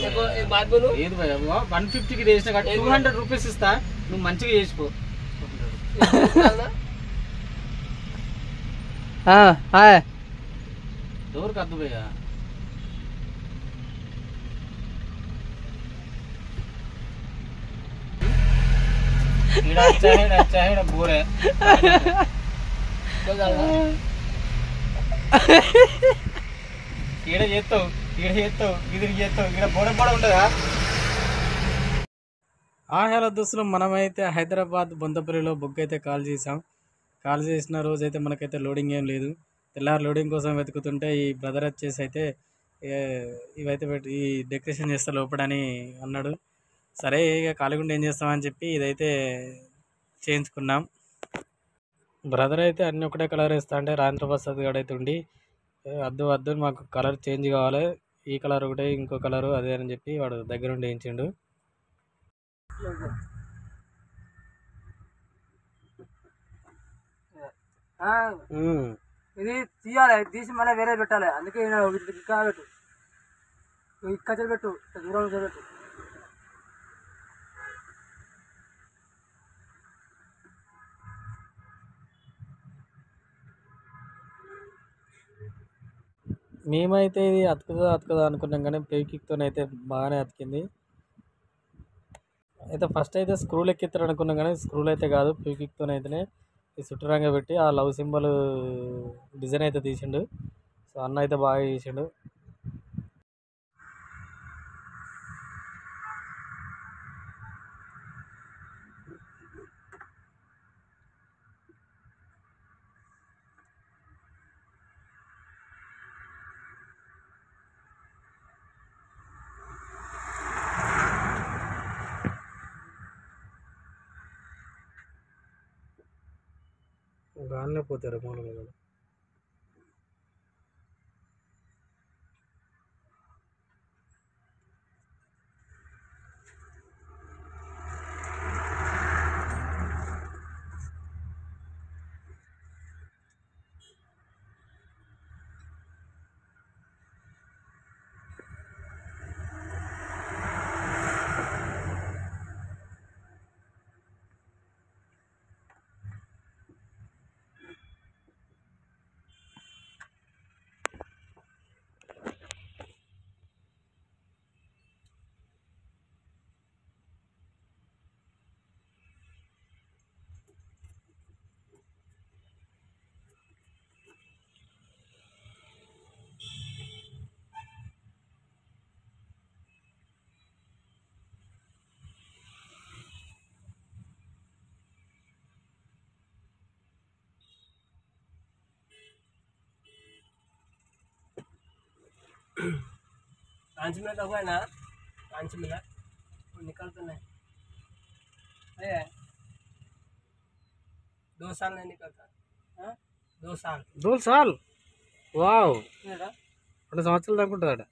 ఏది భయ 150కి చేసిన కాబట్టి 200 రూపీస్ ఇస్తా, నువ్వు మంచిగా చేసిపో. ఎవరికి అద్దు భయ్యా బోరే ఈడ చేస్తావు ఇదిరి చేస్తావు ఇక్కడ బోడ ఉంటుందా. హలో దోస్తులు, మనమైతే హైదరాబాద్ బొంతపల్లిలో బుక్ అయితే కాల్ చేసాం. కాల్ చేసిన రోజు అయితే మనకైతే లోడింగ్ ఏం లేదు. తెల్లారి లోడింగ్ కోసం వెతుకుతుంటే ఈ బ్రదర్ వచ్చేసి అయితే ఇవైతే ఈ డెకరేషన్ చేస్తా లోపడని అన్నాడు. సరే ఇక ఖాళీగుండి ఏం చేస్తామని చెప్పి ఇదైతే చేయించుకున్నాం. బ్రదర్ అయితే అన్ని ఒకటే కలర్ వేస్తా అంటే రాజేంద్ర ప్రసాద్ గడ అయితే ఉండి వద్దు మాకు కలర్ చేంజ్ కావాలి, ఈ కలర్ ఒకటే ఇంకో కలరు అదే అని చెప్పి వాడు దగ్గరుండి వేయించిండు. ఇది తీయాలి, తీసి మళ్ళీ వేరే పెట్టాలి. అందుకే పెట్టు, కచ్చలు పెట్టు, దూరం పెట్టు. మేమైతే ఇది అతుకుదా అనుకున్నాం, కానీ ఫెవిక్విక్తోనైతే బాగానే అతికింది. అయితే ఫస్ట్ అయితే స్క్రూలు ఎక్కిస్తారు అనుకున్నాం, కానీ స్క్రూలు అయితే కాదు, ఫెవిక్విక్తోనైతేనే ఈ చుట్టూరంగా పెట్టి ఆ లవ్ సింబల్ డిజైన్ అయితే తీసిండు. సో అన్న అయితే బాగా చేసిండు. గాలిలో పోతారు మూలంగా. पाँच मिनट हो गए ना, 5 मिनट निकलते नहीं, 2 साल नहीं निकलता. 2 साल 2 साल వావ్ 2 సంవత్సరాలు దాకా ఉంటుందట.